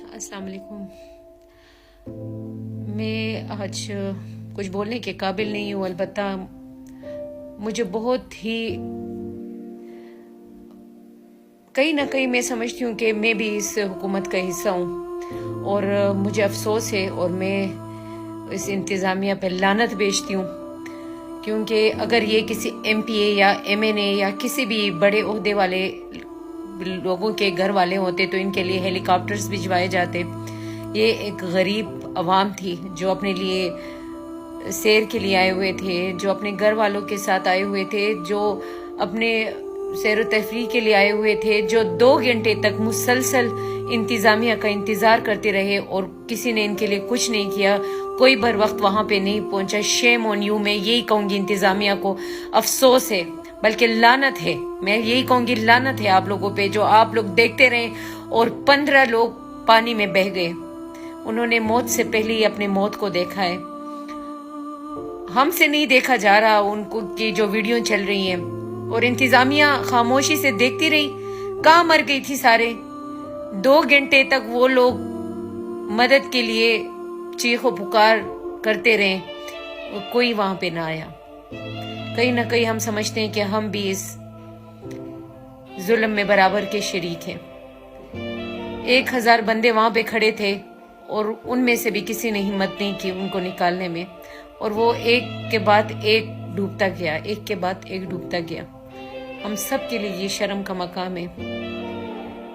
अस्सलाम वालेकुम। मैं आज कुछ बोलने के काबिल नहीं हूँ, अलबत्ता मुझे बहुत ही कहीं ना कहीं मैं समझती हूँ कि मैं भी इस हुकूमत का हिस्सा हूँ और मुझे अफसोस है और मैं इस इंतज़ामिया पे लानत भेजती हूँ, क्योंकि अगर ये किसी MPA या MNA या किसी भी बड़े ओहदे वाले लोगों के घर वाले होते तो इनके लिए हेलीकॉप्टर्स भिजवाए जाते। ये एक गरीब आवाम थी जो अपने लिए सैर के लिए आए हुए थे, जो अपने घर वालों के साथ आए हुए थे, जो अपने सैर व तफरीह के लिए आए हुए थे, जो 2 घंटे तक मुसलसल इंतजामिया का इंतजार करते रहे और किसी ने इनके लिए कुछ नहीं किया, कोई बर वक्त वहां पे नहीं पहुंचा। शेम ऑन यू, मैं यही कहूंगी इंतजामिया को, अफसोस है, बल्कि लानत है। मैं यही कहूंगी लानत है आप लोगों पे, जो आप लोग देखते रहे और 15 लोग पानी में बह गए। उन्होंने मौत से पहले ही अपने मौत को देखा है, हमसे नहीं देखा जा रहा उनको की जो वीडियो चल रही हैं, और इंतजामिया खामोशी से देखती रही। कहाँ मर गई थी सारे? 2 घंटे तक वो लोग मदद के लिए चीखो पुकार करते रहे और कोई वहां पे ना आया। कहीं ना कहीं हम समझते हैं कि हम भी इस जुल्म में बराबर के शरीक हैं। 1000 बंदे वहां पे खड़े थे और उनमें से भी किसी ने हिम्मत नहीं की उनको निकालने में, और वो एक के बाद एक डूबता गया, एक के बाद एक डूबता गया। हम सब के लिए ये शर्म का मकाम है।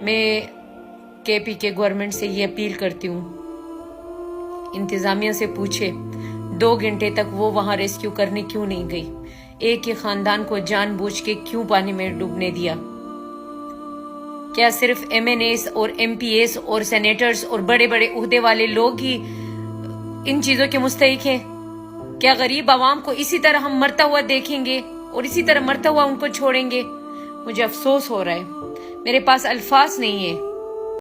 मैं KP के गवर्नमेंट से ये अपील करती हूँ, इंतजामिया से पूछे 2 घंटे तक वो वहां रेस्क्यू करने क्यों नहीं गई? एक ही खानदान को जानबूझ के क्यों पानी में डूबने दिया? क्या सिर्फ MNAs और MPAs और सेनेटर्स और बड़े बड़े उहदे वाले लोग ही इन चीजों के मुस्तहिक हैं? क्या गरीब आवाम को इसी तरह हम मरता हुआ देखेंगे और इसी तरह मरता हुआ उनको छोड़ेंगे? मुझे अफसोस हो रहा है, मेरे पास अल्फाज नहीं है